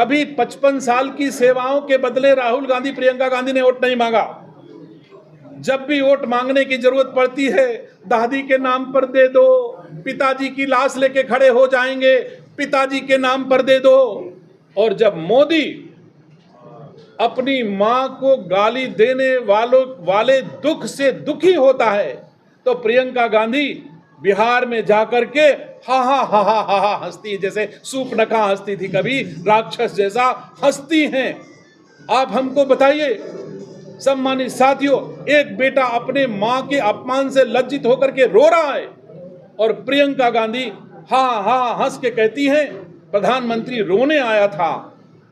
कभी 55 साल की सेवाओं के बदले राहुल गांधी, प्रियंका गांधी ने वोट नहीं मांगा। जब भी वोट मांगने की जरूरत पड़ती है, दादी के नाम पर दे दो, पिताजी की लाश लेके खड़े हो जाएंगे, पिताजी के नाम पर दे दो। और जब मोदी अपनी मां को गाली देने वाले दुख से दुखी होता है, तो प्रियंका गांधी बिहार में जाकर के हा हा हा हा हा हा हंसती, जैसे सूपनखा हंसती थी कभी, राक्षस जैसा हंसती हैं। आप हमको बताइए सम्मानित साथियों, एक बेटा अपने मां के अपमान से लज्जित होकर के रो रहा है और प्रियंका गांधी हा हा हंस के कहती हैं प्रधानमंत्री रोने आया था।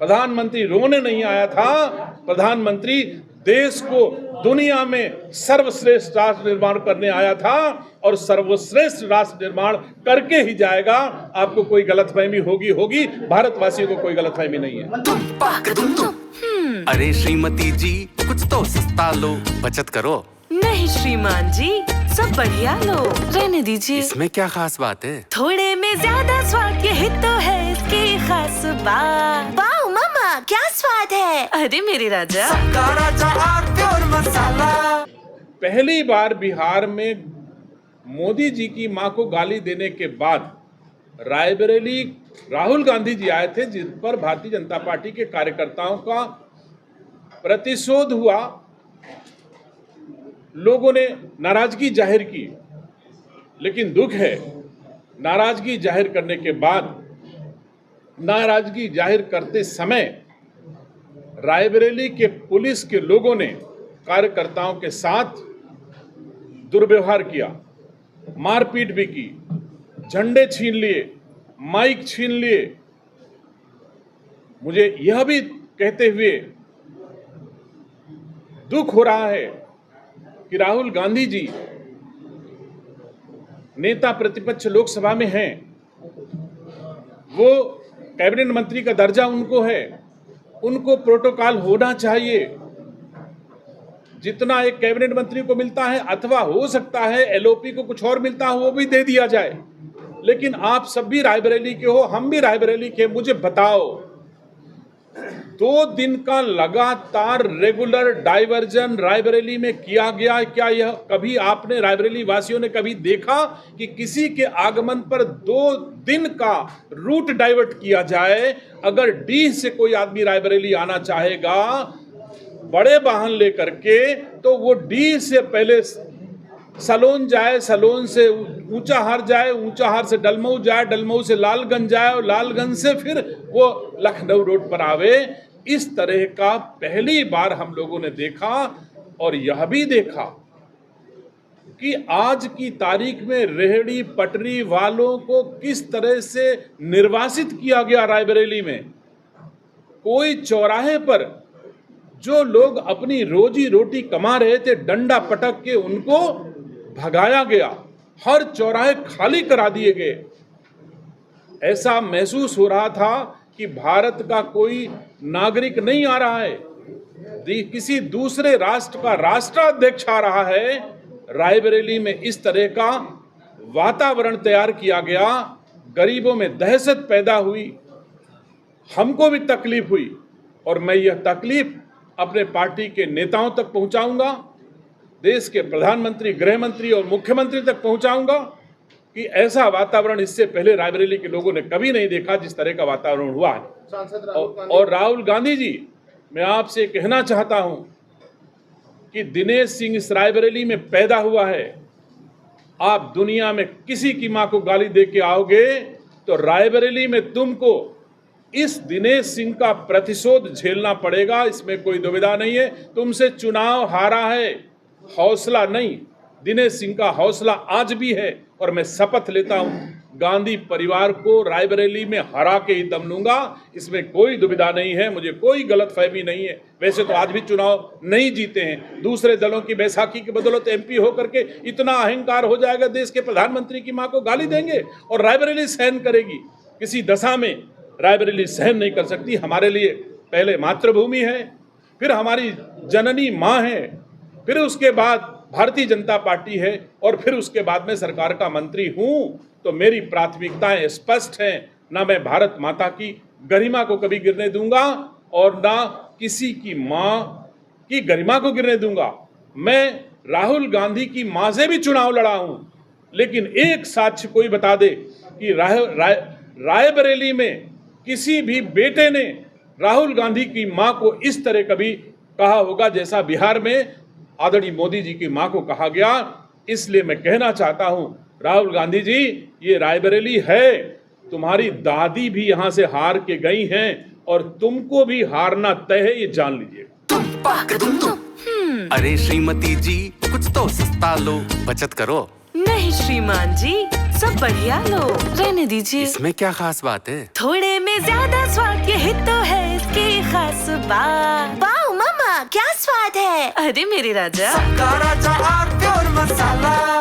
प्रधानमंत्री रोने नहीं आया था, प्रधानमंत्री देश को दुनिया में सर्वश्रेष्ठ राष्ट्र निर्माण करने आया था और सर्वश्रेष्ठ राष्ट्र निर्माण करके ही जाएगा। आपको कोई गलतफहमी होगी, भारतवासियों को कोई गलतफहमी नहीं है। अरे श्रीमती जी, कुछ तो सस्ता लो, बचत करो। नहीं श्रीमान जी, सब बढ़िया लो, रहने दीजिए। इसमें क्या खास बात है? थोड़े में ज्यादा स्वाद, यही तो है इसकी खास बात। वाओ मामा, क्या स्वाद है। अरे मेरे राजा, प्योर मसाला। पहली बार बिहार में मोदी जी की मां को गाली देने के बाद रायबरेली राहुल गांधी जी आए थे, जिन पर भारतीय जनता पार्टी के कार्यकर्ताओं का प्रतिशोध हुआ। लोगों ने नाराजगी जाहिर की, लेकिन दुख है, नाराजगी जाहिर करने के बाद, नाराजगी जाहिर करते समय रायबरेली के पुलिस के लोगों ने कार्यकर्ताओं के साथ दुर्व्यवहार किया, मारपीट भी की, झंडे छीन लिए, माइक छीन लिए। मुझे यह भी कहते हुए दुख हो रहा है कि राहुल गांधी जी नेता प्रतिपक्ष लोकसभा में हैं, वो कैबिनेट मंत्री का दर्जा उनको है, उनको प्रोटोकॉल होना चाहिए जितना एक कैबिनेट मंत्री को मिलता है, अथवा हो सकता है एलओपी को कुछ और मिलता हो, वो भी दे दिया जाए। लेकिन आप सब भी रायबरेली के हो, हम भी रायबरेली के, मुझे बताओ 2 दिन का लगातार रेगुलर डाइवर्जन रायबरेली में किया गया, क्या यह कभी आपने रायबरेली वासियों ने कभी देखा कि किसी के आगमन पर 2 दिन का रूट डाइवर्ट किया जाए? अगर डी से कोई आदमी रायबरेली आना चाहेगा बड़े वाहन लेकर के, तो वो डी से पहले सलोन जाए, सलोन से ऊंचाहार जाए, ऊंचाहार से डलमऊ जाए, डलमऊ से लालगंज जाए और लालगंज से फिर वो लखनऊ रोड पर आवे। इस तरह का पहली बार हम लोगों ने देखा। और यह भी देखा कि आज की तारीख में रेहड़ी पटरी वालों को किस तरह से निर्वासित किया गया। रायबरेली में कोई चौराहे पर जो लोग अपनी रोजी रोटी कमा रहे थे, डंडा पटक के उनको भगाया गया, हर चौराहे खाली करा दिए गए। ऐसा महसूस हो रहा था कि भारत का कोई नागरिक नहीं आ रहा है, किसी दूसरे राष्ट्र का राष्ट्राध्यक्ष आ रहा है। रायबरेली में इस तरह का वातावरण तैयार किया गया, गरीबों में दहशत पैदा हुई, हमको भी तकलीफ हुई और मैं यह तकलीफ अपने पार्टी के नेताओं तक पहुंचाऊंगा, देश के प्रधानमंत्री, गृह मंत्री और मुख्यमंत्री तक पहुंचाऊंगा कि ऐसा वातावरण इससे पहले रायबरेली के लोगों ने कभी नहीं देखा जिस तरह का वातावरण हुआ है। और राहुल गांधी जी, मैं आपसे कहना चाहता हूं कि दिनेश सिंह इस रायबरेली में पैदा हुआ है। आप दुनिया में किसी की मां को गाली दे के आओगे तो रायबरेली में तुमको इस दिनेश सिंह का प्रतिशोध झेलना पड़ेगा, इसमें कोई दुविधा नहीं है। तुमसे चुनाव हारा है, हौसला नहीं। दिनेश सिंह का हौसला आज भी है और मैं शपथ लेता हूं गांधी परिवार को रायबरेली में हरा के ही दम लूंगा, इसमें कोई दुविधा नहीं है, मुझे कोई गलतफहमी नहीं है। वैसे तो आज भी चुनाव नहीं जीते हैं, दूसरे दलों की बैसाखी की बदौलत एमपी होकर के इतना अहंकार हो जाएगा, देश के प्रधानमंत्री की मां को गाली देंगे और रायबरेली सहन करेगी। किसी दशा में रायबरेली सहन नहीं कर सकती। हमारे लिए पहले मातृभूमि है, फिर हमारी जननी माँ है, फिर उसके बाद भारतीय जनता पार्टी है और फिर उसके बाद में सरकार का मंत्री हूं। तो मेरी प्राथमिकताएं स्पष्ट हैं, ना मैं भारत माता की गरिमा को कभी गिरने दूंगा और ना किसी की मां की गरिमा को गिरने दूंगा। मैं राहुल गांधी की मां से भी चुनाव लड़ा हूं, लेकिन एक साक्ष्य कोई बता दे कि रायबरेली में किसी भी बेटे ने राहुल गांधी की मां को इस तरह कभी कहा होगा जैसा बिहार में आदरणीय मोदी जी की मां को कहा गया। इसलिए मैं कहना चाहता हूं, राहुल गांधी जी, ये रायबरेली है, तुम्हारी दादी भी यहां से हार के गई हैं और तुमको भी हारना तय है, ये जान लीजिएगा। अरे श्रीमती जी, कुछ तो सस्ता लो, बचत करो। नहीं श्रीमान जी, सब बढ़िया लो, रहने दीजिए। इसमें क्या खास बात है? थोड़े में ज्यादा स्वाद, यही तो है इसकी खास बात। वाओ मम्मा, क्या स्वाद है। अरे मेरे राजा, राजा और प्योर मसाला।